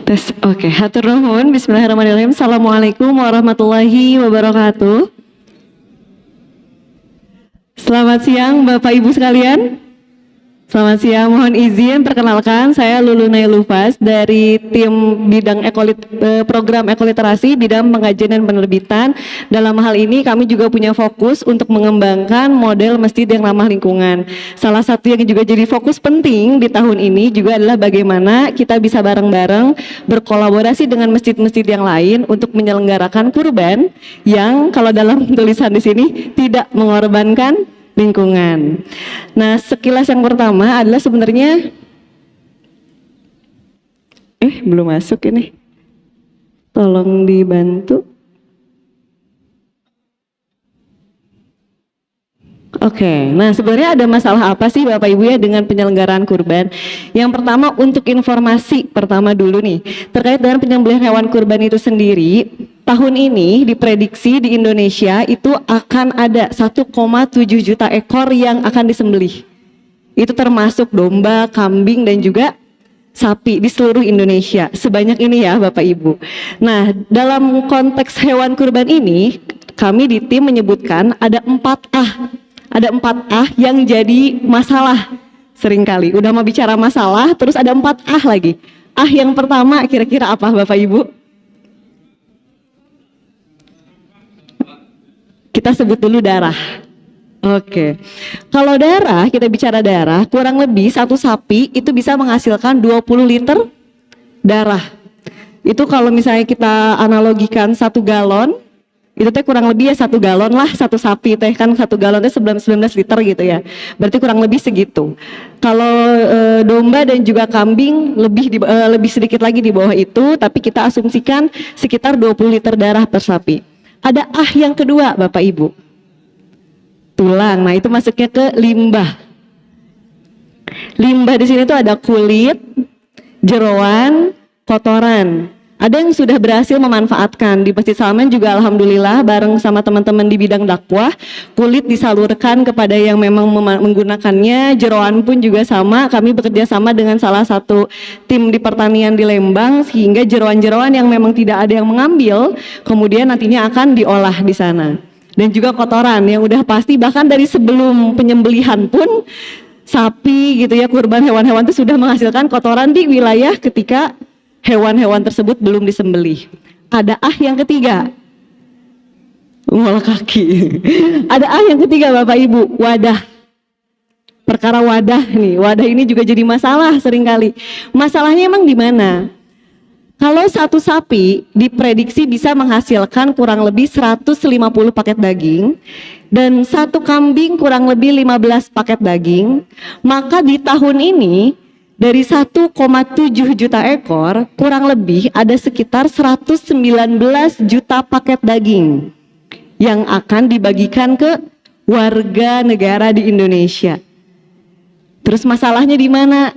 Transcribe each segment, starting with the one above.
Tes, oke. Hatur nuhun. Bismillahirrahmanirrahim. Assalamualaikum warahmatullahi wabarakatuh. Selamat siang Bapak Ibu sekalian. Selamat siang, mohon izin perkenalkan saya Lulu Nailufas dari tim bidang program ekoliterasi, bidang pengajian dan penerbitan. Dalam hal ini kami juga punya fokus untuk mengembangkan model masjid yang ramah lingkungan. Salah satu yang juga jadi fokus penting di tahun ini juga adalah bagaimana kita bisa bareng-bareng berkolaborasi dengan masjid-masjid yang lain untuk menyelenggarakan kurban yang kalau dalam tulisan di sini tidak mengorbankan lingkungan. Nah, sekilas yang pertama adalah sebenarnya belum masuk ini. Tolong dibantu. Oke, nah sebenarnya ada masalah apa sih Bapak Ibu ya dengan penyelenggaraan kurban? Yang pertama untuk informasi pertama dulu nih, terkait dengan penyembelihan hewan kurban itu sendiri, tahun ini diprediksi di Indonesia itu akan ada 1,7 juta ekor yang akan disembelih. Itu termasuk domba, kambing dan juga sapi di seluruh Indonesia. Sebanyak ini ya Bapak Ibu. Nah, dalam konteks hewan kurban ini, kami di tim menyebutkan ada 4A. Ada 4A yang jadi masalah seringkali. Udah mau bicara masalah, terus ada 4A lagi. Yang pertama kira-kira apa Bapak Ibu? Kita sebut dulu darah. Oke. Kalau darah, kita bicara darah, kurang lebih satu sapi itu bisa menghasilkan 20 liter darah. Itu kalau misalnya kita analogikan 1 galon, itu teh kurang lebih ya 1 galon lah satu sapi teh kan 1 galon teh 19 liter gitu ya. Berarti kurang lebih segitu. Kalau domba dan juga kambing lebih sedikit lagi di bawah itu, tapi kita asumsikan sekitar 20 liter darah per sapi. Ada yang kedua Bapak Ibu. Tulang. Nah, itu masuknya ke limbah. Limbah di sini tuh ada kulit, jeroan, kotoran. Ada yang sudah berhasil memanfaatkan di Masjid Salman juga alhamdulillah bareng sama teman-teman di bidang dakwah, kulit disalurkan kepada yang memang menggunakannya, jeroan pun juga sama, kami bekerja sama dengan salah satu tim di pertanian di Lembang sehingga jeroan-jeroan yang memang tidak ada yang mengambil kemudian nantinya akan diolah di sana. Dan juga kotoran yang udah pasti bahkan dari sebelum penyembelihan pun sapi gitu ya, kurban hewan-hewan itu sudah menghasilkan kotoran di wilayah ketika hewan-hewan tersebut belum disembelih. Ada yang ketiga, malah kaki. Ada yang ketiga Bapak Ibu, wadah. Perkara wadah nih, wadah ini juga jadi masalah seringkali. Masalahnya emang di mana? Kalau satu sapi diprediksi bisa menghasilkan kurang lebih 150 paket daging dan satu kambing kurang lebih 15 paket daging, maka di tahun ini dari 1,7 juta ekor, kurang lebih ada sekitar 119 juta paket daging yang akan dibagikan ke warga negara di Indonesia. Terus masalahnya di mana?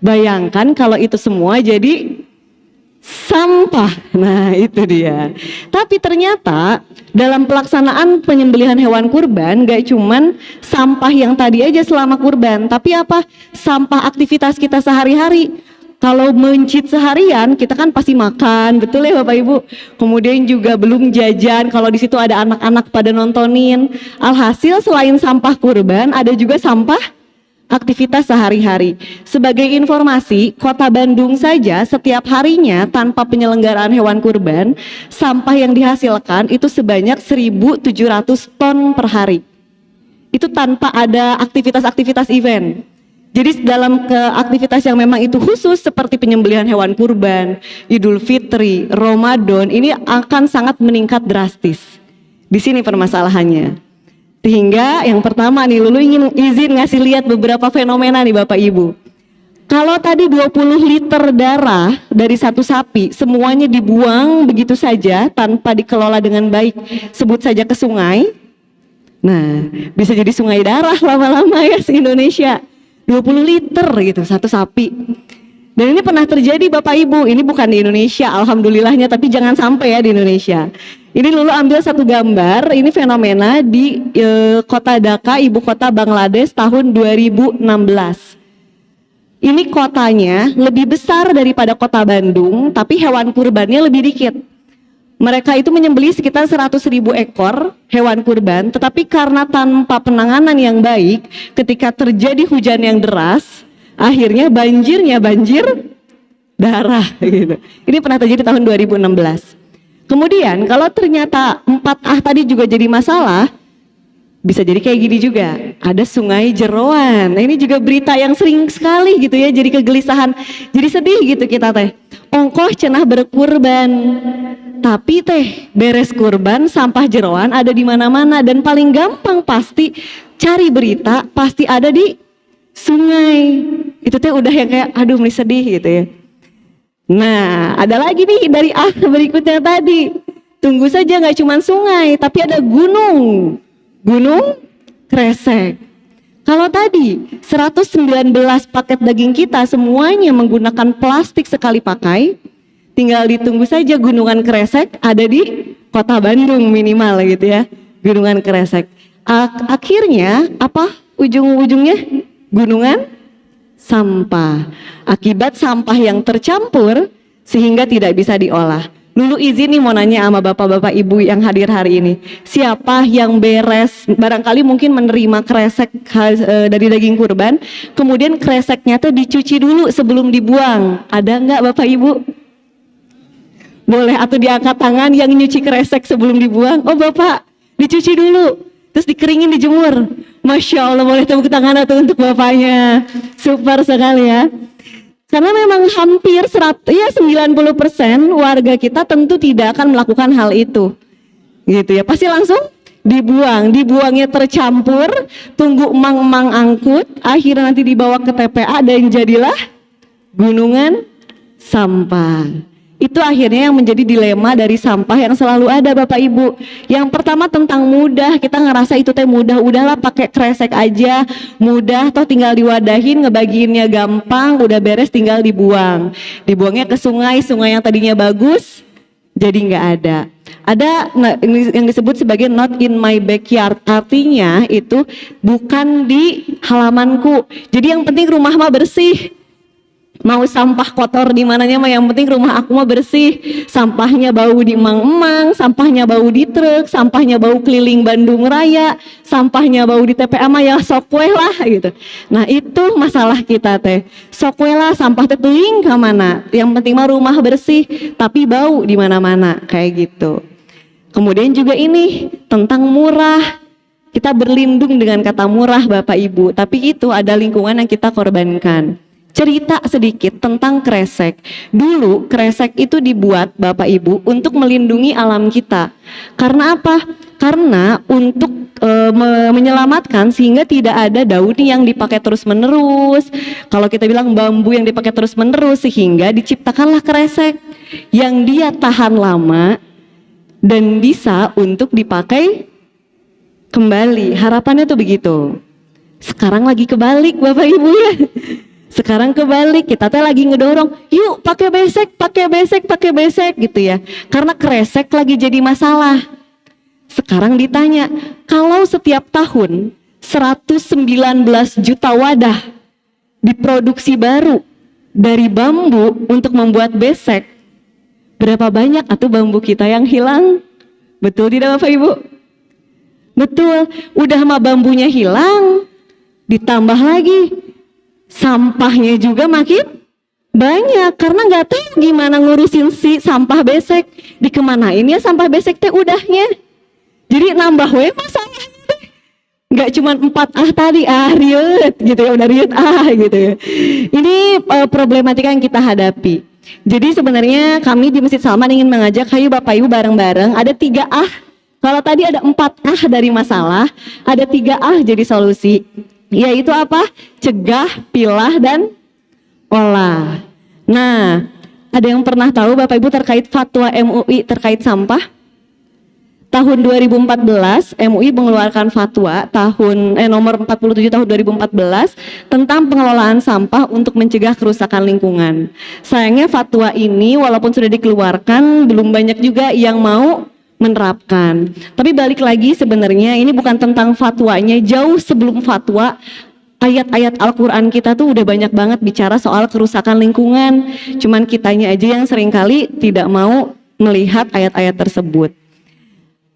Bayangkan kalau itu semua jadi sampah. Nah, itu dia. Tapi ternyata dalam pelaksanaan penyembelihan hewan kurban gak cuman sampah yang tadi aja selama kurban, tapi apa? Sampah aktivitas kita sehari-hari. Kalau mencit seharian kita kan pasti makan, betul ya Bapak Ibu. Kemudian juga belum jajan, kalau di situ ada anak-anak pada nontonin. Alhasil selain sampah kurban ada juga sampah aktivitas sehari-hari. Sebagai informasi, Kota Bandung saja setiap harinya tanpa penyelenggaraan hewan kurban, sampah yang dihasilkan itu sebanyak 1.700 ton per hari. Itu tanpa ada aktivitas-aktivitas event. Jadi dalam aktivitas yang memang itu khusus seperti penyembelihan hewan kurban, Idul Fitri, Ramadan, ini akan sangat meningkat drastis. Di sini permasalahannya. Sehingga yang pertama nih, Lulu ingin izin ngasih lihat beberapa fenomena nih Bapak Ibu. Kalau tadi 20 liter darah dari satu sapi semuanya dibuang begitu saja tanpa dikelola dengan baik, sebut saja ke sungai. Nah, bisa jadi sungai darah lama-lama ya se-Indonesia. 20 liter gitu satu sapi. Dan ini pernah terjadi Bapak Ibu, ini bukan di Indonesia alhamdulillahnya, tapi jangan sampai ya di Indonesia. Ini Lulu ambil satu gambar, ini fenomena di kota Dhaka, ibu kota Bangladesh tahun 2016. Ini kotanya lebih besar daripada kota Bandung, tapi hewan kurbannya lebih dikit. Mereka itu menyembelih sekitar 100.000 ekor hewan kurban, tetapi karena tanpa penanganan yang baik, ketika terjadi hujan yang deras, akhirnya banjirnya banjir darah gitu. Ini pernah terjadi tahun 2016. Kemudian kalau ternyata 4A tadi juga jadi masalah, bisa jadi kayak gini juga, ada Sungai Jeroan. Nah, ini juga berita yang sering sekali gitu ya, jadi kegelisahan, jadi sedih gitu kita teh. Ongkoh cenah berkurban, tapi teh beres kurban sampah jeroan ada di mana-mana, dan paling gampang pasti cari berita pasti ada di sungai. Itu teh udah yang kayak aduh ini sedih gitu ya. Nah, ada lagi nih dari berikutnya tadi. Tunggu saja, nggak cuma sungai, tapi ada gunung. Gunung Kresek. Kalau tadi 119 paket daging kita semuanya menggunakan plastik sekali pakai, tinggal ditunggu saja Gunungan Kresek ada di Kota Bandung minimal gitu ya. Gunungan Kresek. Akhirnya apa ujung-ujungnya? Gunungan sampah. Akibat sampah yang tercampur sehingga tidak bisa diolah. Lulu izin nih mau nanya sama bapak-bapak ibu yang hadir hari ini. Siapa yang beres, barangkali mungkin menerima kresek dari daging kurban, kemudian kreseknya tuh dicuci dulu sebelum dibuang. Ada nggak bapak ibu? Boleh atau diangkat tangan yang nyuci kresek sebelum dibuang. Oh bapak, dicuci dulu, terus dikeringin, dijemur. Masya Allah, boleh tepuk tangan atau untuk bapaknya. Super sekali ya. Karena memang hampir 90% warga kita tentu tidak akan melakukan hal itu. Gitu ya, pasti langsung dibuang. Dibuangnya tercampur, tunggu emang-emang angkut, akhirnya nanti dibawa ke TPA dan jadilah gunungan sampah. Itu akhirnya yang menjadi dilema dari sampah yang selalu ada Bapak Ibu. Yang pertama tentang mudah, kita ngerasa itu teh mudah, udahlah pakai kresek aja, mudah toh tinggal diwadahin, ngebagiinnya gampang, udah beres tinggal dibuang. Dibuangnya ke sungai, sungai yang tadinya bagus jadi nggak ada. Ada yang disebut sebagai not in my backyard, artinya itu bukan di halamanku. Jadi yang penting rumah mah bersih. Mau sampah kotor di mananya mah yang penting rumah aku mah bersih. Sampahnya bau di emang-emang, sampahnya bau di truk, sampahnya bau keliling Bandung Raya, sampahnya bau di TPA mah ya sok we lah gitu. Nah itu masalah kita teh. Sok we lah sampah teh teuing ka mana. Yang penting mah rumah bersih, tapi bau di mana-mana kayak gitu. Kemudian juga ini tentang murah. Kita berlindung dengan kata murah Bapak Ibu, tapi itu ada lingkungan yang kita korbankan. Cerita sedikit tentang kresek. Dulu kresek itu dibuat Bapak Ibu untuk melindungi alam kita. Karena apa? Karena untuk menyelamatkan sehingga tidak ada daun yang dipakai terus-menerus. Kalau kita bilang bambu yang dipakai terus-menerus, sehingga diciptakanlah kresek yang dia tahan lama dan bisa untuk dipakai kembali. Harapannya tuh begitu. Sekarang lagi kebalik Bapak Ibu ya. Sekarang kebalik, kita teh lagi ngedorong, yuk pakai besek gitu ya. Karena kresek lagi jadi masalah. Sekarang ditanya, kalau setiap tahun 119 juta wadah diproduksi baru dari bambu untuk membuat besek, berapa banyak atuh bambu kita yang hilang? Betul tidak Bapak Ibu? Betul, udah mah bambunya hilang, ditambah lagi sampahnya juga makin banyak karena nggak tahu gimana ngurusin si sampah besek. Dikemanain ya sampah besek teh udahnya. Jadi nambah we masalahnya teh. Nggak cuma 4A tadi riut gitu ya, udah riut gitu ya. Ini problematika yang kita hadapi. Jadi sebenarnya kami di Masjid Salman ingin mengajak ayo Bapak Ibu bareng-bareng, ada 3A. Kalau tadi ada 4A dari masalah, ada 3A jadi solusi. Yaitu apa? Cegah, pilah, dan olah. Nah, ada yang pernah tahu Bapak Ibu terkait fatwa MUI terkait sampah? Tahun 2014 MUI mengeluarkan fatwa nomor 47 tahun 2014 tentang pengelolaan sampah untuk mencegah kerusakan lingkungan. Sayangnya fatwa ini walaupun sudah dikeluarkan belum banyak juga yang mau menerapkan. Tapi balik lagi sebenarnya ini bukan tentang fatwanya, jauh sebelum fatwa ayat-ayat Al-Quran kita tuh udah banyak banget bicara soal kerusakan lingkungan. Cuman kitanya aja yang seringkali tidak mau melihat ayat-ayat tersebut.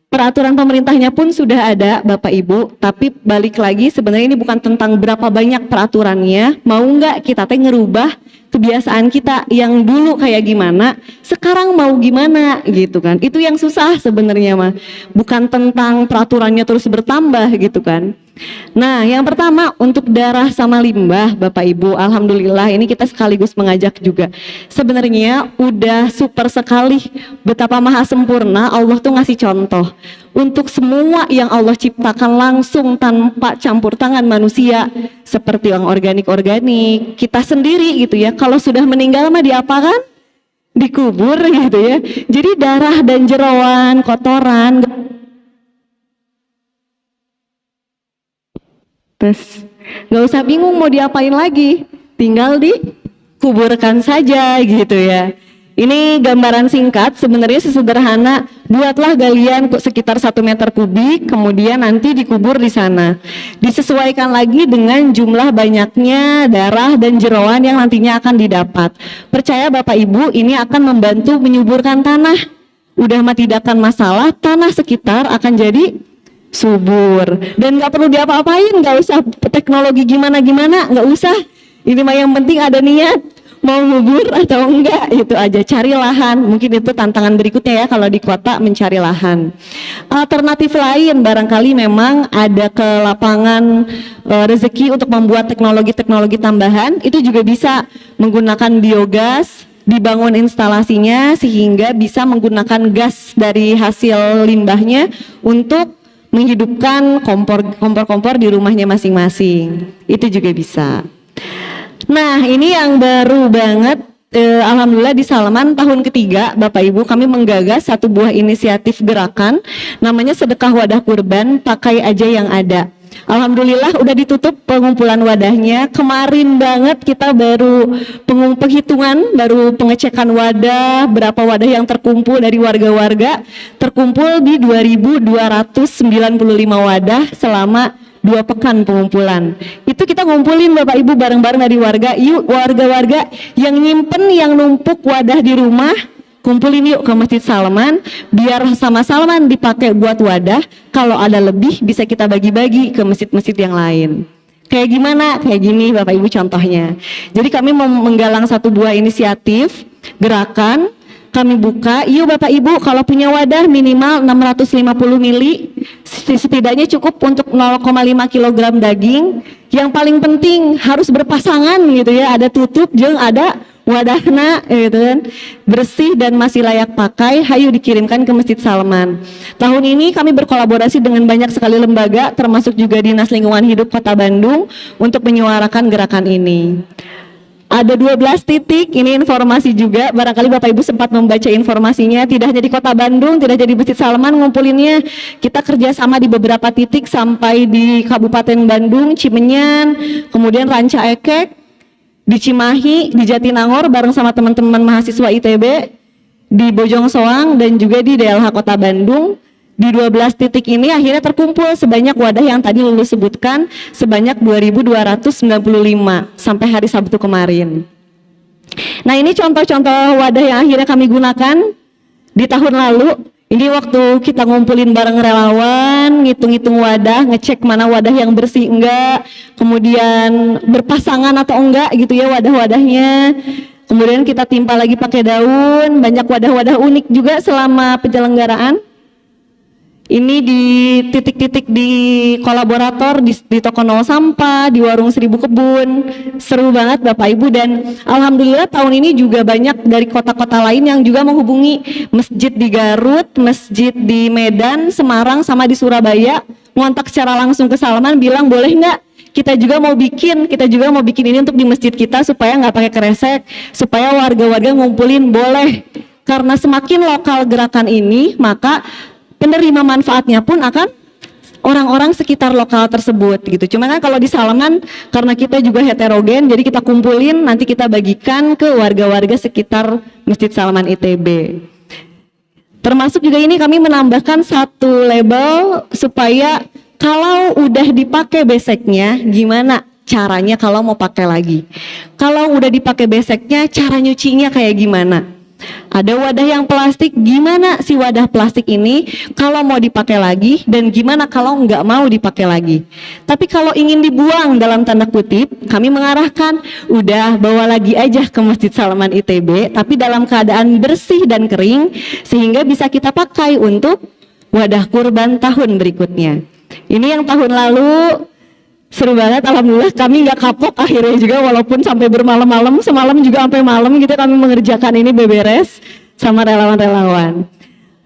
Peraturan pemerintahnya pun sudah ada Bapak Ibu, tapi balik lagi sebenarnya ini bukan tentang berapa banyak peraturannya, mau nggak kita teh ngerubah kebiasaan kita yang dulu kayak gimana, sekarang mau gimana gitu kan. Itu yang susah sebenarnya mah, bukan tentang peraturannya terus bertambah gitu kan. Nah, yang pertama untuk darah sama limbah Bapak Ibu, alhamdulillah ini kita sekaligus mengajak juga. Sebenarnya udah super sekali betapa maha sempurna Allah tuh ngasih contoh untuk semua yang Allah ciptakan langsung tanpa campur tangan manusia, seperti yang organik-organik, kita sendiri gitu ya. Kalau sudah meninggal mah diapakan? Dikubur gitu ya. Jadi darah dan jeroan, kotoran terus nggak usah bingung mau diapain lagi, tinggal dikuburkan saja gitu ya. Ini gambaran singkat, sebenarnya sesederhana, buatlah galian sekitar 1 meter kubik, kemudian nanti dikubur di sana. Disesuaikan lagi dengan jumlah banyaknya darah dan jeroan yang nantinya akan didapat. Percaya Bapak Ibu, ini akan membantu menyuburkan tanah. Udah mah tidak akan masalah, tanah sekitar akan jadi subur dan nggak perlu diapa-apain, nggak usah teknologi gimana-gimana, nggak usah. Ini mah yang penting ada niat mau ngubur atau enggak, itu aja. Cari lahan, mungkin itu tantangan berikutnya ya kalau di kota, mencari lahan. Alternatif lain barangkali memang ada ke lapangan rezeki untuk membuat teknologi-teknologi tambahan, itu juga bisa menggunakan biogas, dibangun instalasinya sehingga bisa menggunakan gas dari hasil limbahnya untuk menghidupkan kompor-kompor di rumahnya masing-masing. Itu juga bisa. Nah, ini yang baru banget, alhamdulillah di Salman tahun ketiga Bapak Ibu kami menggagas satu buah inisiatif gerakan namanya sedekah wadah kurban, pakai aja yang ada. Alhamdulillah udah ditutup pengumpulan wadahnya. Kemarin banget kita baru penghitungan, baru pengecekan wadah, berapa wadah yang terkumpul dari warga-warga. Terkumpul di 2.295 wadah selama 2 pekan pengumpulan. Itu kita ngumpulin Bapak Ibu bareng-bareng dari warga. Yuk warga-warga yang nyimpen, yang numpuk wadah di rumah, kumpulin yuk ke Masjid Salman, biar sama Salman dipakai buat wadah. Kalau ada lebih bisa kita bagi-bagi ke masjid-masjid yang lain. Kayak gimana? Kayak gini Bapak Ibu contohnya. Jadi kami menggalang satu buah inisiatif gerakan, kami buka, yuk Bapak Ibu kalau punya wadah minimal 650 mili, setidaknya cukup untuk 0,5 kg daging. Yang paling penting harus berpasangan gitu ya, ada tutup jeung ada wadahna gitu kan, bersih dan masih layak pakai. Hayu dikirimkan ke Masjid Salman. Tahun ini kami berkolaborasi dengan banyak sekali lembaga, termasuk juga Dinas Lingkungan Hidup Kota Bandung untuk menyuarakan gerakan ini. Ada 12 titik, ini informasi juga, barangkali Bapak Ibu sempat membaca informasinya, tidak hanya di Kota Bandung, tidak hanya di Masjid Salman ngumpulinnya, kita kerjasama di beberapa titik sampai di Kabupaten Bandung, Cimenyan, kemudian Ranca Ekek, di Cimahi, di Jatinangor bareng sama teman-teman mahasiswa ITB, di Bojong Soang dan juga di DLH Kota Bandung. Di 12 titik ini akhirnya terkumpul sebanyak wadah yang tadi Lulu sebutkan, sebanyak 2.295 sampai hari Sabtu kemarin. Nah, ini contoh-contoh wadah yang akhirnya kami gunakan di tahun lalu. Ini waktu kita ngumpulin bareng relawan, ngitung-ngitung wadah, ngecek mana wadah yang bersih enggak, kemudian berpasangan atau enggak gitu ya wadah-wadahnya. Kemudian kita timpa lagi pakai daun, banyak wadah-wadah unik juga selama penyelenggaraan. Ini di titik-titik di kolaborator, di toko nol sampah, di warung 1000 kebun. Seru banget Bapak Ibu, dan alhamdulillah tahun ini juga banyak dari kota-kota lain yang juga menghubungi masjid di Garut, masjid di Medan, Semarang, sama di Surabaya, ngontak secara langsung ke Salman bilang boleh nggak kita juga mau bikin ini untuk di masjid kita supaya nggak pakai kresek, supaya warga-warga ngumpulin. Boleh, karena semakin lokal gerakan ini maka penerima manfaatnya pun akan orang-orang sekitar lokal tersebut gitu. Cuman kan kalau di Salman karena kita juga heterogen, jadi kita kumpulin, nanti kita bagikan ke warga-warga sekitar Masjid Salman ITB. Termasuk juga ini kami menambahkan satu label supaya kalau udah dipakai beseknya gimana caranya kalau mau pakai lagi. Kalau udah dipakai beseknya, cara nyucinya kayak gimana? Ada wadah yang plastik, gimana si wadah plastik ini kalau mau dipakai lagi dan gimana kalau nggak mau dipakai lagi. Tapi kalau ingin dibuang dalam tanda kutip, kami mengarahkan udah bawa lagi aja ke Masjid Salaman ITB, tapi dalam keadaan bersih dan kering sehingga bisa kita pakai untuk wadah kurban tahun berikutnya. Ini yang tahun lalu seru banget, alhamdulillah kami nggak kapok akhirnya juga, walaupun sampai bermalam-malam, semalam juga sampai malam gitu kami mengerjakan ini beberes sama relawan-relawan.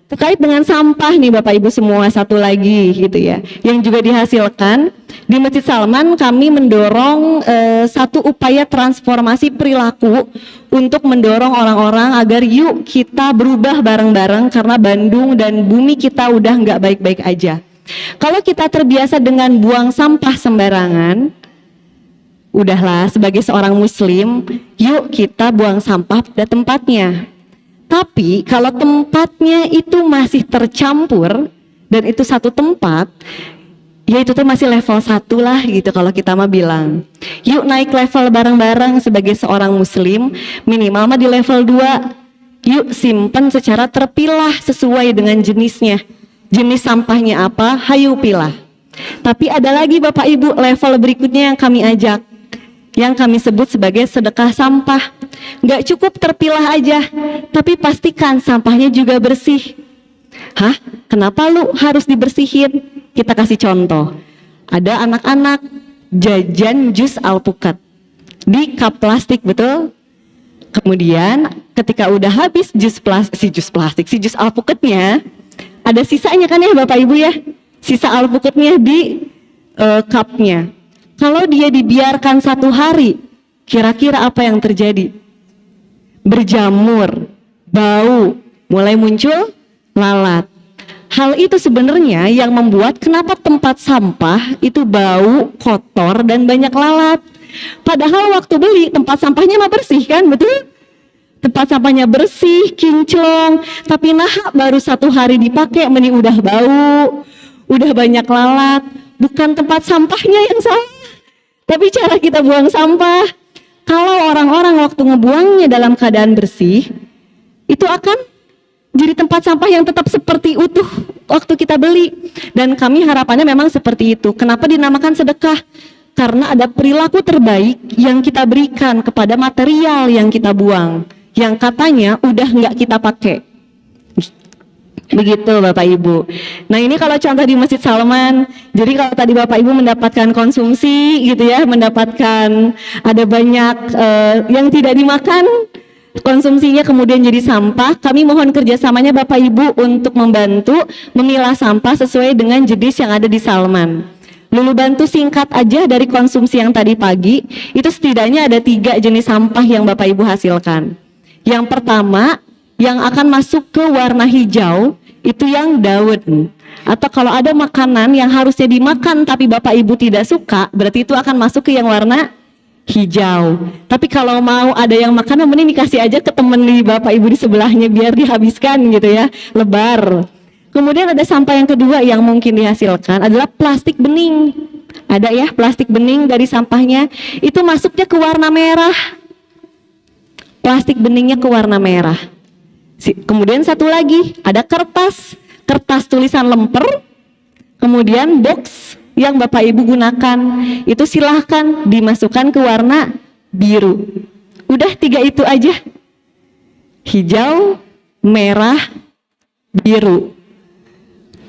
Terkait dengan sampah nih Bapak Ibu semua, satu lagi gitu ya, yang juga dihasilkan di Masjid Salman, kami mendorong satu upaya transformasi perilaku untuk mendorong orang-orang agar yuk kita berubah bareng-bareng karena Bandung dan bumi kita udah nggak baik-baik aja. Kalau kita terbiasa dengan buang sampah sembarangan, udahlah sebagai seorang muslim, yuk kita buang sampah pada tempatnya. Tapi kalau tempatnya itu masih tercampur dan itu satu tempat, ya itu tuh masih level 1 lah gitu kalau kita mah bilang. Yuk naik level bareng-bareng sebagai seorang muslim, minimal mah di level 2. Yuk simpan secara terpilah sesuai dengan jenisnya. Jenis sampahnya apa, hayu pilah. Tapi ada lagi Bapak Ibu level berikutnya yang kami ajak, yang kami sebut sebagai sedekah sampah. Gak cukup terpilah aja, tapi pastikan sampahnya juga bersih. Hah? Kenapa lu harus dibersihin? Kita kasih contoh. Ada anak-anak jajan jus alpukat di cup plastik, betul? Kemudian ketika udah habis jus alpukatnya, ada sisanya kan ya Bapak Ibu ya, sisa alpukatnya di cupnya. Kalau dia dibiarkan 1 hari, kira-kira apa yang terjadi? Berjamur, bau, mulai muncul lalat. Hal itu sebenarnya yang membuat kenapa tempat sampah itu bau, kotor, dan banyak lalat. Padahal waktu beli tempat sampahnya mah bersih kan, betul? Tempat sampahnya bersih, kinclong, tapi baru 1 hari dipakai, meni udah bau, udah banyak lalat. Bukan tempat sampahnya yang salah, tapi cara kita buang sampah. Kalau orang-orang waktu ngebuangnya dalam keadaan bersih, itu akan jadi tempat sampah yang tetap seperti utuh waktu kita beli. Dan kami harapannya memang seperti itu. Kenapa dinamakan sedekah? Karena ada perilaku terbaik yang kita berikan kepada material yang kita buang, yang katanya udah nggak kita pakai. Begitu Bapak Ibu. Nah ini kalau contoh di Masjid Salman, jadi kalau tadi Bapak Ibu mendapatkan konsumsi gitu ya, mendapatkan ada banyak yang tidak dimakan, konsumsinya kemudian jadi sampah, kami mohon kerjasamanya Bapak Ibu untuk membantu memilah sampah sesuai dengan jenis yang ada di Salman. Lulu bantu singkat aja dari konsumsi yang tadi pagi, itu setidaknya ada 3 jenis sampah yang Bapak Ibu hasilkan. Yang pertama, yang akan masuk ke warna hijau, itu yang daun. Atau kalau ada makanan yang harusnya dimakan tapi Bapak Ibu tidak suka, berarti itu akan masuk ke yang warna hijau. Tapi kalau mau ada yang makanan, mending dikasih aja ke temen di Bapak Ibu di sebelahnya biar dihabiskan gitu ya, lebar. Kemudian ada sampah yang kedua yang mungkin dihasilkan adalah plastik bening. Ada ya plastik bening dari sampahnya, itu masuknya ke warna merah. Plastik beningnya ke warna merah. Kemudian satu lagi ada kertas tulisan lemper, kemudian box yang Bapak Ibu gunakan itu silahkan dimasukkan ke warna biru. Udah 3 itu aja, hijau, merah, biru.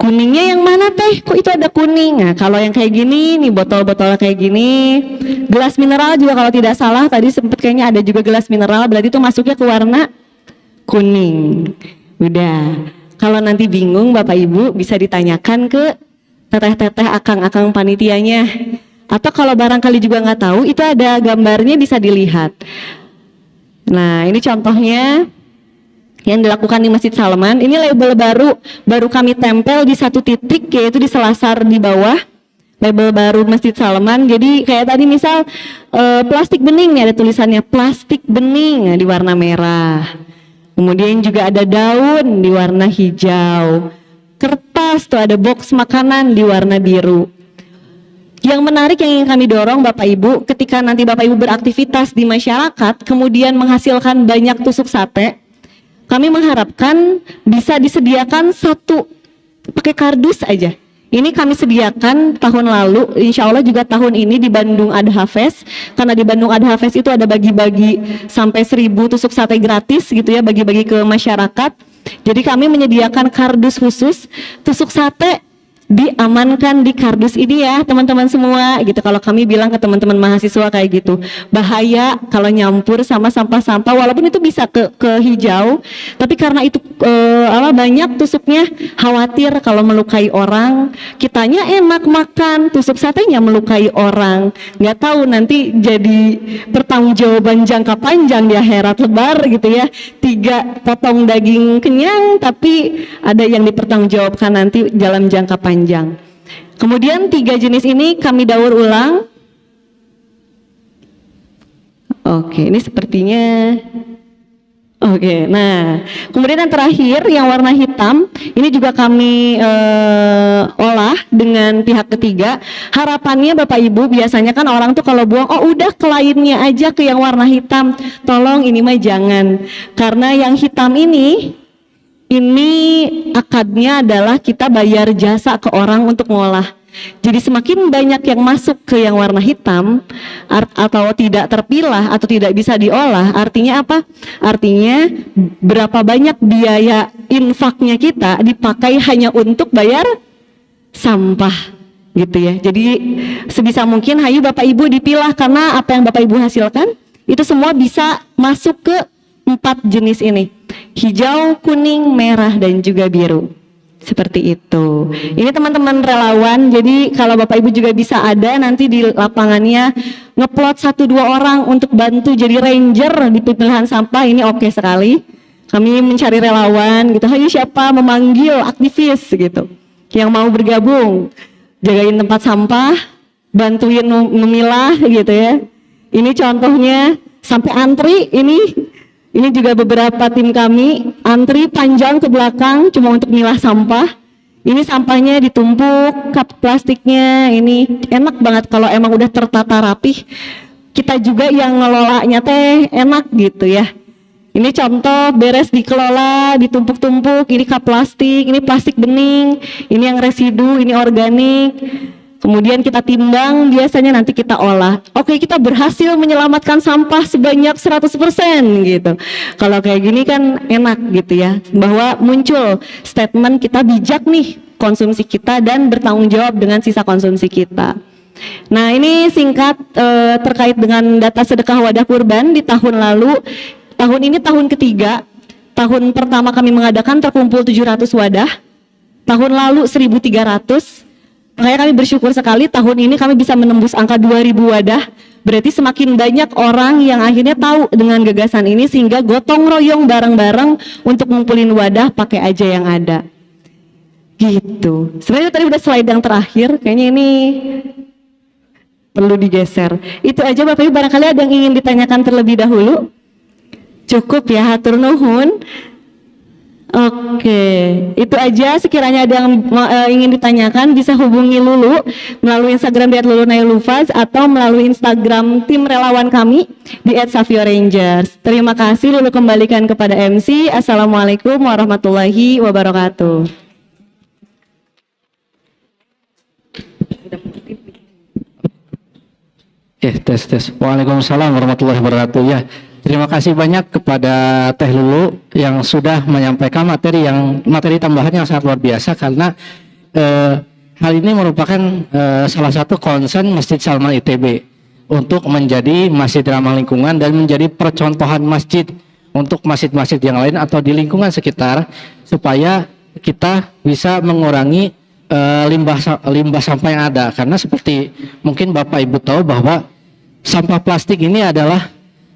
Kuningnya yang mana teh? Kok itu ada kuning? Nah kalau yang kayak gini nih, botol-botol kayak gini, gelas mineral juga kalau tidak salah tadi sempat kayaknya ada juga gelas mineral, berarti itu masuknya ke warna kuning. Udah, kalau nanti bingung Bapak Ibu bisa ditanyakan ke teteh-teteh, akang-akang panitianya. Atau kalau barangkali juga nggak tahu, itu ada gambarnya bisa dilihat. Nah ini contohnya yang dilakukan di Masjid Salman. Ini label baru kami tempel di 1 titik, yaitu di selasar di bawah. Label baru Masjid Salman. Jadi kayak tadi misal plastik bening nih, ada tulisannya plastik bening di warna merah. Kemudian juga ada daun di warna hijau. Kertas tuh ada box makanan di warna biru. Yang menarik yang ingin kami dorong Bapak Ibu, ketika nanti Bapak Ibu beraktivitas di masyarakat, kemudian menghasilkan banyak tusuk sate, kami mengharapkan bisa disediakan satu pakai kardus aja. Ini kami sediakan tahun lalu, insya Allah juga tahun ini di Bandung Adha Fest. Karena di Bandung Adha Fest itu ada bagi-bagi sampai 1000 tusuk sate gratis gitu ya, bagi-bagi ke masyarakat. Jadi kami menyediakan kardus khusus, tusuk sate diamankan di kardus ini ya teman-teman semua gitu. Kalau kami bilang ke teman-teman mahasiswa kayak gitu, bahaya kalau nyampur sama sampah-sampah, walaupun itu bisa ke hijau, tapi karena itu banyak tusuknya, khawatir kalau melukai orang. Kitanya enak makan, tusuk satenya melukai orang, nggak tahu nanti jadi pertanggungjawaban jangka panjang di akhirat lebar gitu ya. 3 potong daging kenyang tapi ada yang dipertanggungjawabkan nanti dalam jangka panjang. Kemudian 3 jenis ini kami daur ulang. Oke, ini sepertinya. Oke, nah kemudian yang terakhir yang warna hitam ini juga kami olah dengan pihak ketiga. Harapannya Bapak Ibu, biasanya kan orang tuh kalau buang, oh udah ke lainnya aja ke yang warna hitam. Tolong ini mah jangan, karena yang hitam ini akadnya adalah kita bayar jasa ke orang untuk ngolah. Jadi semakin banyak yang masuk ke yang warna hitam atau tidak terpilah atau tidak bisa diolah, artinya apa? Artinya berapa banyak biaya infaknya kita dipakai hanya untuk bayar sampah gitu ya. Jadi sebisa mungkin hayu Bapak Ibu dipilah, karena apa yang Bapak Ibu hasilkan itu semua bisa masuk ke 4 jenis ini: hijau, kuning, merah, dan juga biru. Seperti itu. Ini teman-teman relawan, jadi kalau Bapak Ibu juga bisa ada nanti di lapangannya ngeplot 1-2 orang untuk bantu jadi ranger di pemilihan sampah. Ini oke sekali. Kami mencari relawan gitu. Hayu siapa memanggil aktivis gitu yang mau bergabung, jagain tempat sampah, bantuin memilah gitu ya. Ini contohnya sampai antri. Ini juga beberapa tim kami antri panjang ke belakang cuma untuk milah sampah. Ini sampahnya ditumpuk, cup plastiknya ini enak banget kalau emang udah tertata rapih. Kita juga yang ngelolanya teh enak gitu ya. Ini contoh beres dikelola, ditumpuk-tumpuk. Ini cup plastik, ini plastik bening, ini yang residu, ini organik. Kemudian kita timbang, biasanya nanti kita olah. Oke, kita berhasil menyelamatkan sampah sebanyak 100% gitu. Kalau kayak gini kan enak gitu ya, bahwa muncul statement kita bijak nih konsumsi kita dan bertanggung jawab dengan sisa konsumsi kita. Nah ini singkat terkait dengan data sedekah wadah kurban di tahun lalu. Tahun ini tahun ketiga. Tahun pertama kami mengadakan terkumpul 700 wadah. Tahun lalu 1.300. Makanya kami bersyukur sekali tahun ini kami bisa menembus angka 2.000 wadah. Berarti semakin banyak orang yang akhirnya tahu dengan gagasan ini, sehingga gotong royong bareng-bareng untuk ngumpulin wadah, pakai aja yang ada. Gitu. Sebenarnya tadi udah slide yang terakhir, kayaknya ini perlu digeser. Itu aja Bapak Ibu, barangkali ada yang ingin ditanyakan terlebih dahulu. Cukup ya, hatur nuhun. Oke, itu aja. Sekiranya ada yang ingin ditanyakan, bisa hubungi Lulu melalui Instagram @lulunailufaz atau melalui Instagram tim relawan kami di @savio_rangers. Terima kasih. Lulu kembalikan kepada MC. Assalamualaikum warahmatullahi wabarakatuh. Tes. Waalaikumsalam warahmatullahi wabarakatuh. Ya. Terima kasih banyak kepada Teh Lulu yang sudah menyampaikan materi tambahan yang sangat luar biasa, karena hal ini merupakan salah satu concern Masjid Salman ITB untuk menjadi masjid ramah lingkungan dan menjadi percontohan masjid untuk masjid-masjid yang lain atau di lingkungan sekitar, supaya kita bisa mengurangi limbah sampah yang ada. Karena seperti mungkin Bapak Ibu tahu bahwa sampah plastik ini adalah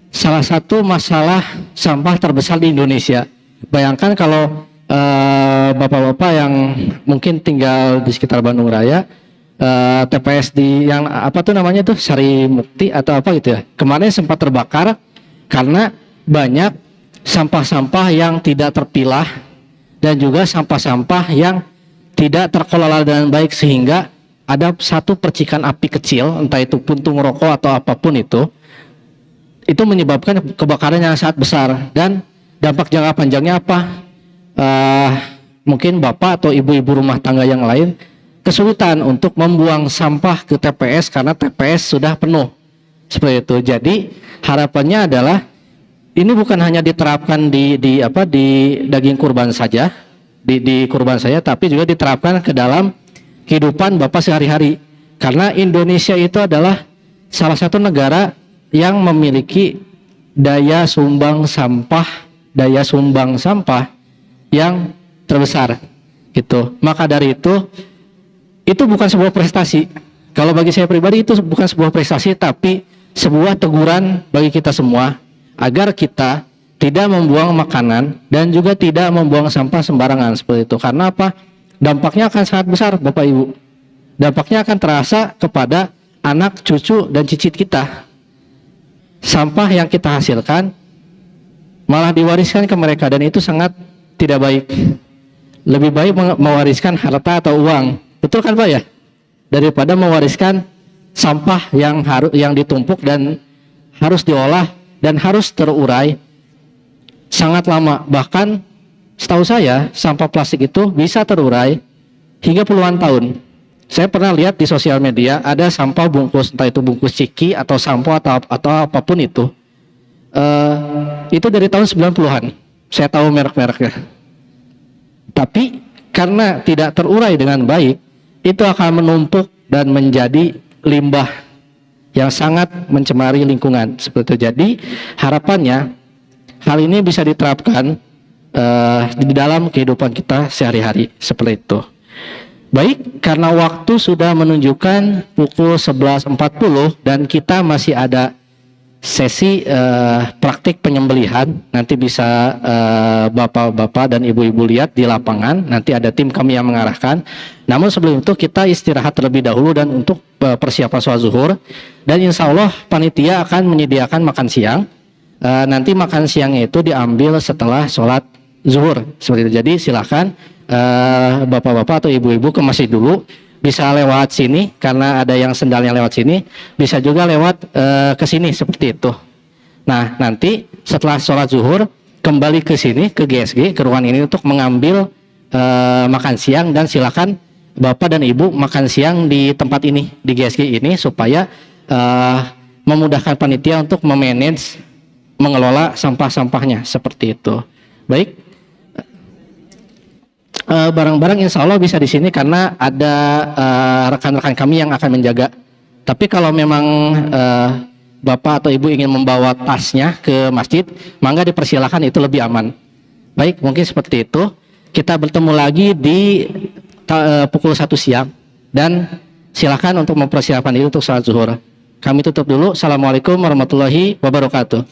salah satu masalah sampah terbesar di Indonesia. Bayangkan kalau bapak-bapak yang mungkin tinggal di sekitar Bandung Raya, TPS di yang apa tuh namanya tuh Sari Mukti atau apa gitu ya, kemarin sempat terbakar karena banyak sampah-sampah yang tidak terpilah dan juga sampah-sampah yang tidak terkelola dengan baik, sehingga ada satu percikan api kecil, entah itu puntung rokok atau apapun itu menyebabkan kebakaran yang sangat besar. Dan dampak jangka panjangnya apa? Mungkin bapak atau ibu-ibu rumah tangga yang lain kesulitan untuk membuang sampah ke TPS karena TPS sudah penuh. Seperti itu. Jadi harapannya adalah ini bukan hanya diterapkan di daging kurban saja, di kurban saya, tapi juga diterapkan ke dalam kehidupan Bapak sehari-hari. Karena Indonesia itu adalah salah satu negara yang memiliki daya sumbang sampah yang terbesar gitu. Maka dari itu bukan sebuah prestasi. Kalau bagi saya pribadi itu bukan sebuah prestasi, tapi sebuah teguran bagi kita semua agar kita tidak membuang makanan dan juga tidak membuang sampah sembarangan seperti itu. Karena apa? Dampaknya akan sangat besar, Bapak Ibu. Dampaknya akan terasa kepada anak, cucu, dan cicit kita. Sampah yang kita hasilkan malah diwariskan ke mereka, dan itu sangat tidak baik. Lebih baik mewariskan harta atau uang, betul kan Pak ya? Daripada mewariskan sampah yang ditumpuk dan harus diolah dan harus terurai sangat lama. Bahkan setahu saya sampah plastik itu bisa terurai hingga puluhan tahun. Saya pernah lihat di sosial media ada sampah bungkus, entah itu bungkus ciki atau sampo atau apapun itu dari tahun 90-an. Saya tahu merek-mereknya. Tapi karena tidak terurai dengan baik, itu akan menumpuk dan menjadi limbah yang sangat mencemari lingkungan seperti itu. Jadi harapannya hal ini bisa diterapkan di dalam kehidupan kita sehari-hari seperti itu. Baik, karena waktu sudah menunjukkan pukul 11.40 dan kita masih ada sesi praktik penyembelihan. Nanti bisa bapak-bapak dan ibu-ibu lihat di lapangan. Nanti ada tim kami yang mengarahkan. Namun sebelum itu kita istirahat terlebih dahulu dan untuk persiapan sholat zuhur. Dan insya Allah panitia akan menyediakan makan siang. Nanti makan siangnya itu diambil setelah sholat zuhur. Seperti itu. Jadi silakan bapak-bapak atau ibu-ibu ke masjid dulu. Bisa lewat sini karena ada yang sendalnya lewat sini, bisa juga lewat ke sini seperti itu. Nah, nanti setelah sholat zuhur kembali ke sini, ke GSG, ke ruangan ini untuk mengambil makan siang. Dan silakan bapak dan ibu makan siang di tempat ini, di GSG ini, supaya memudahkan panitia untuk memanage, mengelola sampah-sampahnya seperti itu. Baik. Barang-barang insya Allah bisa di sini karena ada rekan-rekan kami yang akan menjaga. Tapi kalau memang bapak atau ibu ingin membawa tasnya ke masjid, mangga dipersilakan, itu lebih aman. Baik, mungkin seperti itu. Kita bertemu lagi di pukul 1 siang dan silakan untuk mempersiapkan diri untuk salat zuhur. Kami tutup dulu. Assalamualaikum warahmatullahi wabarakatuh.